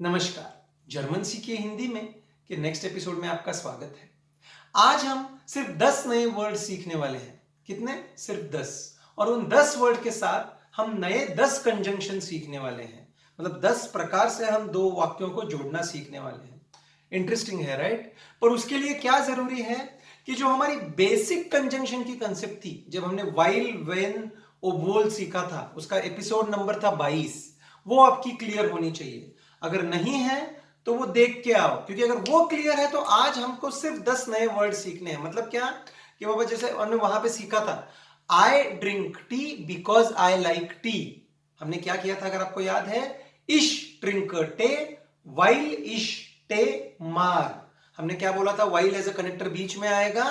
नमस्कार, जर्मन सीखिए हिंदी में के नेक्स्ट एपिसोड में आपका स्वागत है। आज हम सिर्फ 10 नए वर्ड सीखने वाले हैं। कितने? सिर्फ 10। और उन 10 वर्ड के साथ हम नए 10 कंजंक्शन सीखने वाले हैं। मतलब 10 प्रकार से हम दो वाक्यों को जोड़ना सीखने वाले हैं। इंटरेस्टिंग है, राइट? पर उसके लिए क्या जरूरी है कि जो हमारी बेसिक कंजंक्शन की कंसेप्ट थी, जब हमने व्हाइल, व्हेन, ओबोल सीखा था, उसका एपिसोड नंबर था 22, वो आपकी क्लियर होनी चाहिए। अगर नहीं है तो वो देख के आओ, क्योंकि अगर वो क्लियर है तो आज हमको सिर्फ 10 नए वर्ड सीखने हैं। मतलब क्या कि बाबा जैसे हमने वहां पे सीखा था, I drink tea because I like T. हमने क्या किया था अगर आपको याद है? इश ड्रिंक टे वाइल इश टे मार। हमने क्या बोला था? वाइल एज अ कनेक्टर बीच में आएगा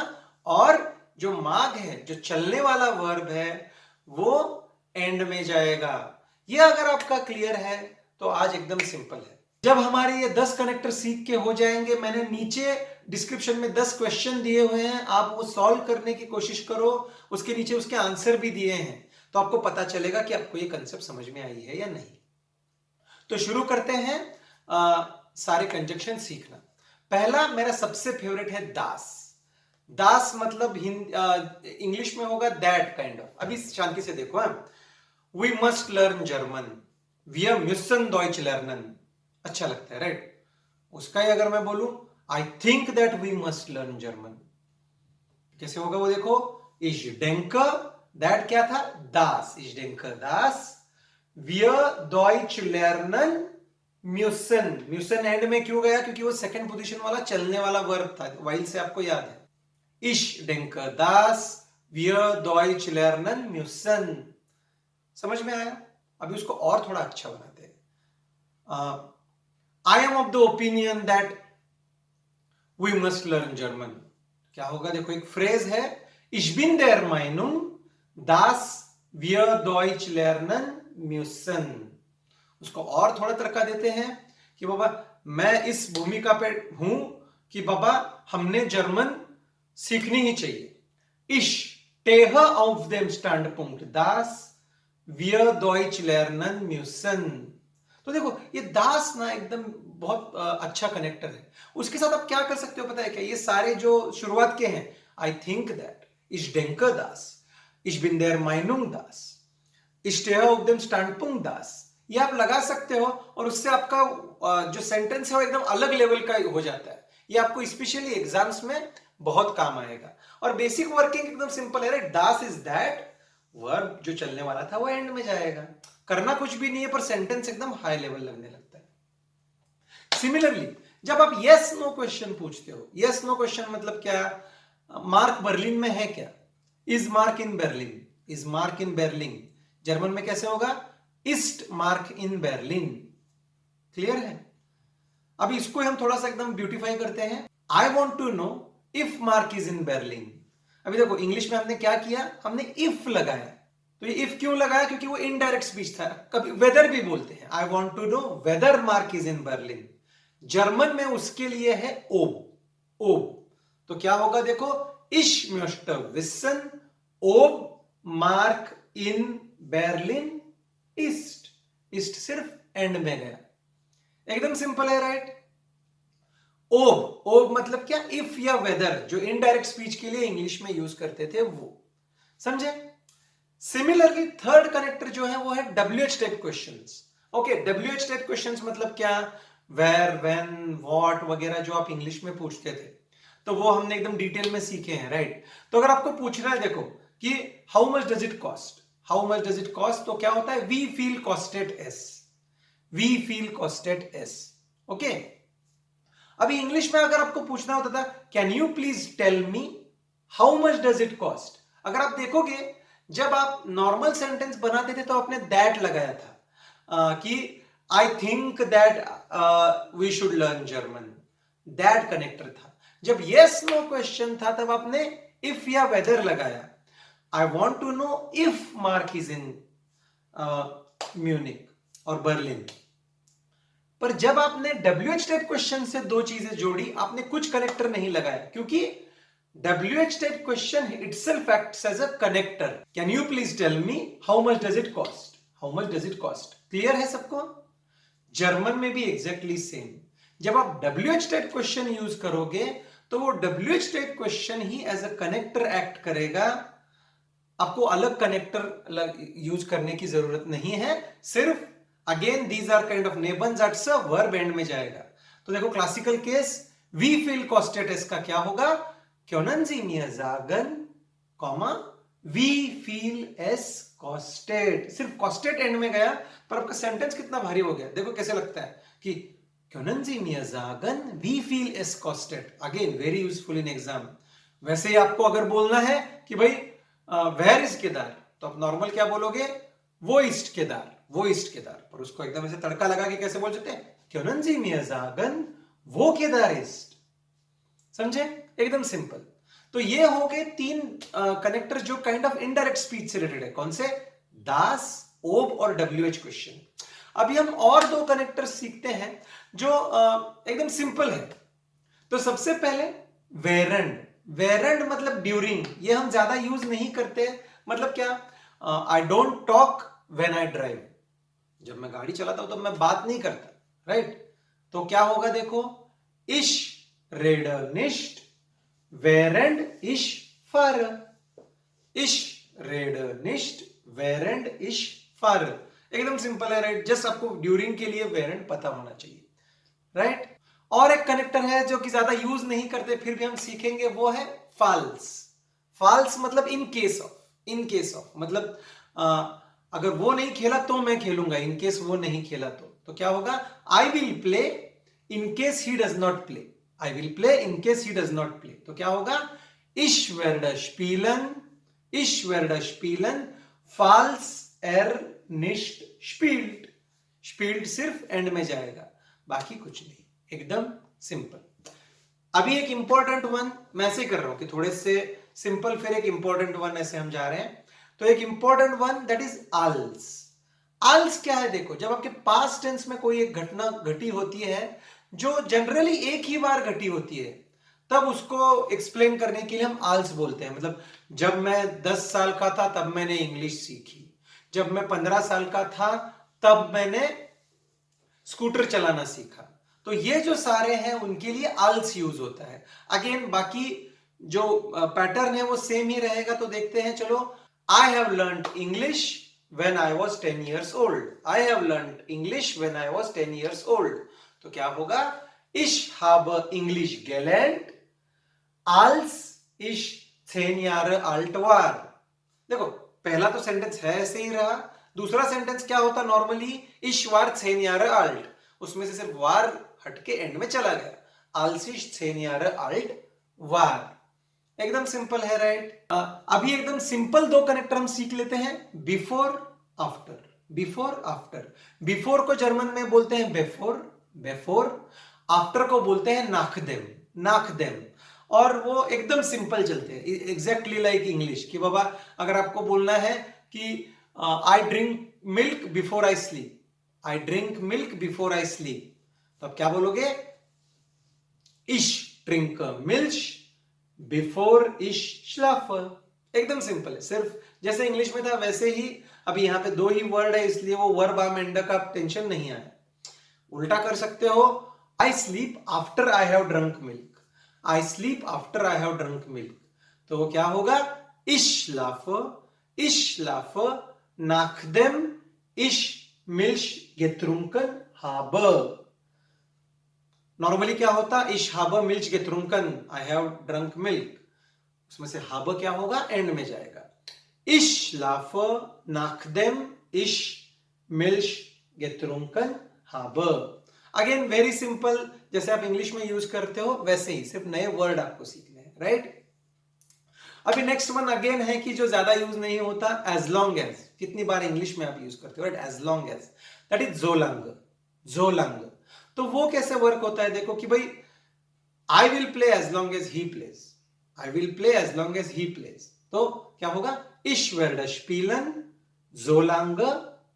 और जो माग है, जो चलने वाला वर्ब है, वो एंड में जाएगा। ये अगर आपका क्लियर है तो आज एकदम सिंपल है। जब हमारे ये 10 कनेक्टर सीख के हो जाएंगे, मैंने नीचे डिस्क्रिप्शन में 10 क्वेश्चन दिए हुए हैं, आप वो सॉल्व करने की कोशिश करो। उसके नीचे उसके आंसर भी दिए हैं, तो आपको पता चलेगा कि आपको ये कंसेप्ट समझ में आई है या नहीं। तो शुरू करते हैं सारे कंजक्शन सीखना। पहला मेरा सबसे फेवरेट है दास। दास मतलब इंग्लिश में होगा दैट काइंड ऑफ। अभी शांति से देखो। We must learn German, wir müssen Deutsch lernen। अच्छा लगता है, राइट? उसका ही अगर मैं बोलूं, I think that we must learn German, कैसे होगा वो देखो। ich denke, दैट क्या था? das, ich denke das, wir Deutsch lernen müssen। müssen and में क्यों गया? क्योंकि वो सेकंड पोजीशन वाला चलने वाला वर्ब था, वाइल से आपको याद है। ich denke das, wir Deutsch lernen müssen। समझ में आया? अभी उसको और थोड़ा अच्छा बनाते हैं। I am of the opinion that we must learn German. क्या होगा देखो, एक फ्रेज है, ich bin der Meinung, dass wir Deutsch lernen müssen। उसको और थोड़ा तरीका देते हैं कि बाबा मैं इस भूमिका पे हूं कि बाबा हमने जर्मन सीखनी ही चाहिए। ich stehe auf dem Standpunkt, dass wir Deutsch lernen müssen। तो देखो ये दास ना एकदम बहुत अच्छा कनेक्टर है। उसके साथ आप क्या कर सकते हो पता है क्या? ये सारे जो शुरुआत के हैं, आई think that, ich denke das, ich bin der Meinung das, ich stehe auf dem Standpunkt das, ये आप लगा सकते हो और उससे आपका जो सेंटेंस है वो एकदम अलग लेवल का हो जाता है। ये आपको स्पेशली एग्जाम्स में बहुत काम आएगा। और बेसिक वर्किंग एकदम सिंपल है, दास इज दैट, वर्ब जो चलने वाला था वो एंड में जाएगा। करना कुछ भी नहीं है, पर सेंटेंस एकदम हाई लेवल लगने लगता है। सिमिलरली जब आप यस नो क्वेश्चन पूछते हो, यस नो क्वेश्चन मतलब क्या? मार्क बर्लिन में है क्या? Is mark in Berlin, is mark in Berlin German में कैसे होगा? East mark in Berlin. Clear है? अभी इसको हम थोड़ा सा एकदम ब्यूटीफाई करते हैं। I want to know if Mark is in Berlin. अभी देखो इंग्लिश में हमने क्या किया? हमने इफ लगाया। तो ये इफ क्यों लगाया? क्योंकि वो इनडायरेक्ट स्पीच था। कभी वेदर भी बोलते हैं, I want to know whether Mark is in Berlin. German में उसके लिए है ओब। ओब तो क्या होगा देखो, इश möchte wissen ob mark in Berlin east. East सिर्फ एंड में गया, एकदम सिंपल है, राइट? ओब, ओब मतलब क्या? इफ या वेदर, जो इनडायरेक्ट स्पीच के लिए इंग्लिश में यूज करते थे वो। समझे? सिमिलरली थर्ड कनेक्टर जो है वो है WH type questions. Okay, WH type questions मतलब क्या? वेयर, व्हेन, व्हाट वगैरह जो आप इंग्लिश में पूछते थे, तो वो हमने एकदम डिटेल में सीखे हैं, राइट? तो अगर आपको पूछना है देखो कि how much does it cost, how much does it cost, तो क्या होता है? वी फील कॉस्टेड एस, वी फील कॉस्टेड एस। ओके, अभी इंग्लिश में अगर आपको पूछना होता था, can you please tell me how much does it cost, अगर आप देखोगे जब आप नॉर्मल सेंटेंस बनाते थे तो आपने दैट लगाया था कि I think that we should learn German, that connector था। जब यस नो क्वेश्चन था तब आपने इफ या वेदर लगाया। I want to know if Mark is in Munich और बर्लिन। पर जब आपने WH टाइप क्वेश्चन से दो चीजें जोड़ी, आपने कुछ कनेक्टर नहीं लगाया, क्योंकि WH type question itself acts as a connector। Can you please tell me how much does it cost? How much does it cost? Clear है सबको? जर्मन में भी एग्जैक्टली सेम। जब आप WH टाइप क्वेश्चन यूज करोगे तो वो WH type question ही एज अ कनेक्टर एक्ट करेगा। आपको अलग कनेक्टर यूज करने की जरूरत नहीं है, सिर्फ again these are kind of नेबन्स एट्स अ वर्ब एंड में जाएगा। तो देखो क्लासिकल केस वी फील कॉस्टेट इसका क्या होगा, können Sie mir sagen, comma वी फील एस कॉस्टेट। सिर्फ कॉस्टेट एंड में गया पर आपका सेंटेंस कितना भारी हो गया। देखो कैसे लगता है कि können Sie mir sagen, wie viel es kostet। Again very useful in exam. वैसे ही आपको अगर बोलना है कि भाई वेयर इज केदार, तो आप नॉर्मल क्या बोलोगे, वो ईस्ट केदार, वो ईस्ट केदार। पर उसको एकदम ऐसे तड़का लगा के कैसे बोल सकते हैं, können Sie mir sagen, वो केदार ईस्ट। समझे, एकदम सिंपल। तो ये हो गए तीन कनेक्टर जो काइंड ऑफ इनडायरेक्ट स्पीच से रिलेटेड है। कौन से, दास, ओब और WH क्वेश्चन। अभी हम और दो कनेक्टर सीखते हैं जो एकदम सिंपल है। तो सबसे पहले वेरंड। वेरंड मतलब ड्यूरिंग, ये हम ज्यादा यूज नहीं करते। मतलब क्या, I don't talk when I drive. जब मैं गाड़ी चलाता हूं तो मैं बात नहीं करता, राइट। तो क्या होगा देखो, इश raider निश्ट während ich fahre, ich rede nicht während ich fahre। एकदम सिंपल है, राइट। जस्ट आपको ड्यूरिंग के लिए während पता होना चाहिए, राइट। और एक कनेक्टर है जो कि ज्यादा यूज नहीं करते फिर भी हम सीखेंगे, वो है false। false मतलब in case of, in case of मतलब अगर वो नहीं खेला तो मैं खेलूंगा, इन केस वो नहीं खेला तो क्या होगा, आई will play in case he does not play, I will play in case he does not play. तो क्या होगा, ich werde spielen, ich werde spielen, falls er nicht spielt। spielt सिर्फ एंड में जाएगा, बाकी कुछ नहीं, एकदम सिंपल। अभी एक इंपॉर्टेंट वन मैं ऐसे कर रहा हूं कि थोड़े से सिंपल फिर एक इंपॉर्टेंट वन ऐसे हम जा रहे हैं। तो एक इंपॉर्टेंट वन दैट इज आल्स। आल्स क्या है, देखो जब आपके पास्ट टेंस में कोई एक घटना घटी होती है जो जनरली एक ही बार घटी होती है, तब उसको एक्सप्लेन करने के लिए हम आल्स बोलते हैं। मतलब जब मैं 10 साल का था तब मैंने इंग्लिश सीखी, जब मैं 15 साल का था तब मैंने स्कूटर चलाना सीखा। तो ये जो सारे हैं उनके लिए आल्स यूज होता है। अगेन बाकी जो पैटर्न है वो सेम ही रहेगा। तो देखते हैं, चलो। I have learned English when I was 10 years old, I have learned English when I was 10 years old। तो क्या होगा, ich habe English gelernt als ich 10 Jahre alt war। देखो पहला तो सेंटेंस है ऐसे ही रहा, दूसरा सेंटेंस क्या होता normally, ich war 10 Jahre alt, उसमें से सिर्फ war हटके एंड में चला गया, als ich 10 Jahre alt war। एकदम सिंपल है, राइट। अभी एकदम सिंपल दो कनेक्टर हम सीख लेते हैं, before after. Before after, before को जर्मन में बोलते हैं बेफोर, बेफोर। आफ्टर को बोलते हैं नाखदेम, नाखदेम। और वो एकदम सिंपल चलते हैं, एग्जैक्टली लाइक इंग्लिश। कि बाबा अगर आपको बोलना है कि I drink milk before I sleep, I drink milk before I sleep, तो आप क्या बोलोगे, इश ड्रिंक मिल्क बिफोर इश schlafe। एकदम सिंपल है, सिर्फ जैसे इंग्लिश में था वैसे ही। अभी यहाँ पे दो ही वर्ड है इसलिए वो वर्ब आर्म एंड का टेंशन नहीं आया। उल्टा कर सकते हो, I sleep after I have drunk milk, I sleep after I have drunk milk. तो वो क्या होगा, ich schlafe nachdem ich Milch getrunken habe। Normally क्या होता, ich habe Milch getrunken, I have drunk milk, उसमें से habe क्या होगा, एंड में जाएगा। Ich schlafe nachdem ich Milch getrunken habe। Again very simple, जैसे आप इंग्लिश में यूज करते हो वैसे ही, सिर्फ नए वर्ड आपको सीखने हैं, राइट। अभी नेक्स्ट वन अगेन है कि जो ज्यादा यूज नहीं होता, एज लॉन्ग एज। कितनी बार इंग्लिश में आप यूज करते हो, right, as long as, that is जोलंग, जोलंग। तो वो कैसे वर्क होता है, देखो कि भाई I will play as long as he plays, I will play as long as he plays. तो क्या होगा, ich werde spielen solange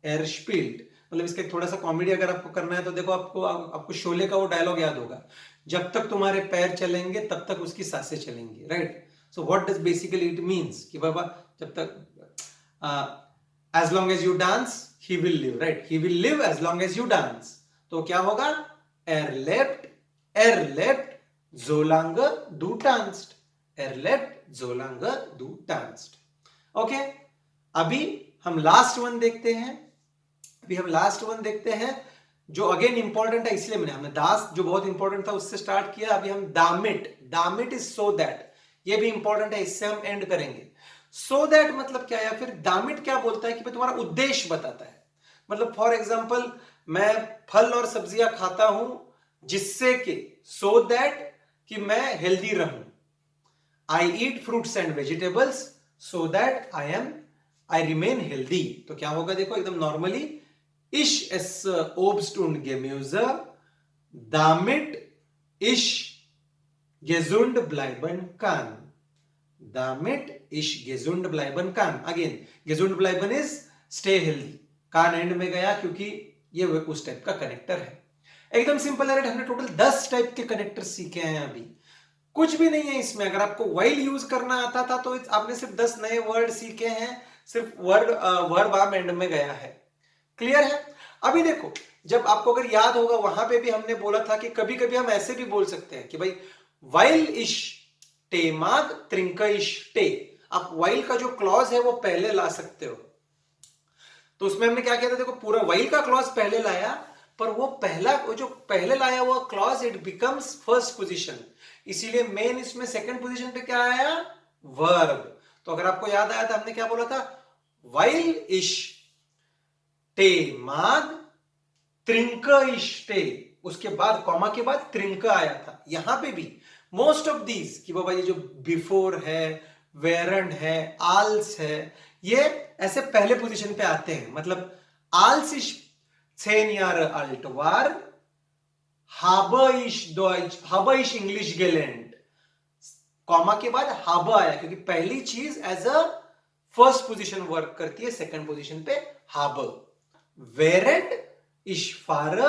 er spielt। मतलब इसका थोड़ा सा कॉमेडी अगर आपको करना है तो देखो आपको शोले का वो डायलॉग याद होगा, जब तक तुम्हारे पैर चलेंगे तब तक उसकी सांसें चलेंगी, right. So what does basically it means कि बाबा जब तक as long as you dance he will live, right, he will live as long as you dance. तो तो क्या होगा? erlebt so lange du tanzt, erlebt so lange du tanzt। Okay, अभी हम लास्ट वन देखते हैं जो अगेन इंपॉर्टेंट है, इसलिए हमने दास जो बहुत इंपॉर्टेंट था उससे स्टार्ट किया। अभी हम दामिट इज सो दैट, ये भी इंपॉर्टेंट है, इससे हम एंड करेंगे। सो दैट मतलब क्या है, या फिर दामिट क्या बोलता है कि भाई तुम्हारा उद्देश्य बताता है। मतलब फॉर एग्जाम्पल, मैं फल और सब्जियां खाता हूं जिससे कि सो दैट कि मैं हेल्दी रहूं। I eat fruits and vegetables so that I remain healthy. तो क्या होगा देखो, एकदम normally, Ich esse Obst und Gemüse, damit ich gesund bleiben kann. Damit ich gesund bleiben kann. Again, gesund bleiben is stay healthy. कान end में गया क्योंकि ये उस टाइप का कनेक्टर है। एकदम सिंपल है। हमने टोटल 10 टाइप के कनेक्टर सीखे हैं अभी। कुछ भी नहीं है इसमें। अगर आपको while यूज करना आता था तो आपने सिर्फ 10 नए वर्ड सीखे हैं, सिर्फ वर्ब आर्म एंड में गया है। क्लियर है? अभी देखो, जब आपको अगर याद होगा वहां पे भी हमने बोला था कि कभी कभी हम ऐसे भी बोल सकते हैं कि भाई वाइल इश टेमाग त्रिंक इश टे। आप वाइल का जो क्लॉज है वो पहले ला सकते हो। तो उसमें हमने क्या किया था, देखो पूरा वाइल का क्लॉज पहले लाया, पर वो जो पहले लाया हुआ clause it becomes first position, इसीलिए मेन इसमें सेकंड पोजीशन पे क्या आया? वर्ब। तो अगर आपको याद आया था हमने क्या बोला था, वाइल इश टेमाग त्रिंक इष्टे, उसके बाद कॉमा के बाद त्रिंक आया था। यहां पे भी मोस्ट ऑफ दीज कि बाबा ये जो बिफोर है, वेरंड है, आल्स है, ये ऐसे पहले पोजीशन पे आते हैं। मतलब आल्स इश 10 Jahre alt war, habe ich English gelernt। Comma के बाद habe आया क्योंकि पहली चीज as a first position work करती है, सेकंड पोजीशन पे habe। Während ich fahre,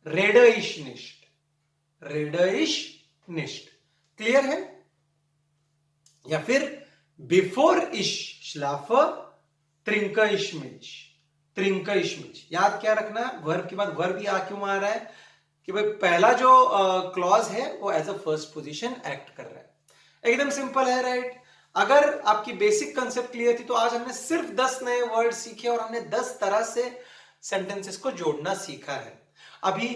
rede ich nicht। rede ich nicht। Clear है? या फिर before ich schlafe, trinke ich Milch। trinke ich Milch। याद क्या रखना, वर्ब के बाद वर्ब ही आ क्यों आ रहा है कि भाई पहला जो क्लॉज है वो as a first position act कर रहा है। एकदम सिंपल है, राइट? अगर आपकी बेसिक कंसेप्ट क्लियर थी तो आज हमने सिर्फ 10 नए वर्ड सीखे और हमने 10 तरह से सेंटेंसेस को जोड़ना सीखा है। अभी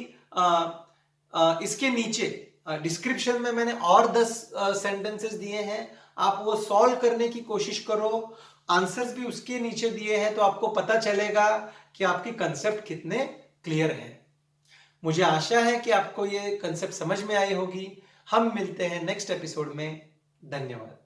इसके नीचे डिस्क्रिप्शन में मैंने और 10 सेंटेंसेस दिए हैं, आप वो सॉल्व करने की कोशिश करो। आंसर्स भी उसके नीचे दिए हैं, तो आपको पता चलेगा कि आपकी कंसेप्ट कितने क्लियर हैं। मुझे आशा है कि आपको ये कंसेप्ट समझ में आई होगी। हम मिलते हैं नेक्स्ट एपिसोड में। धन्यवाद।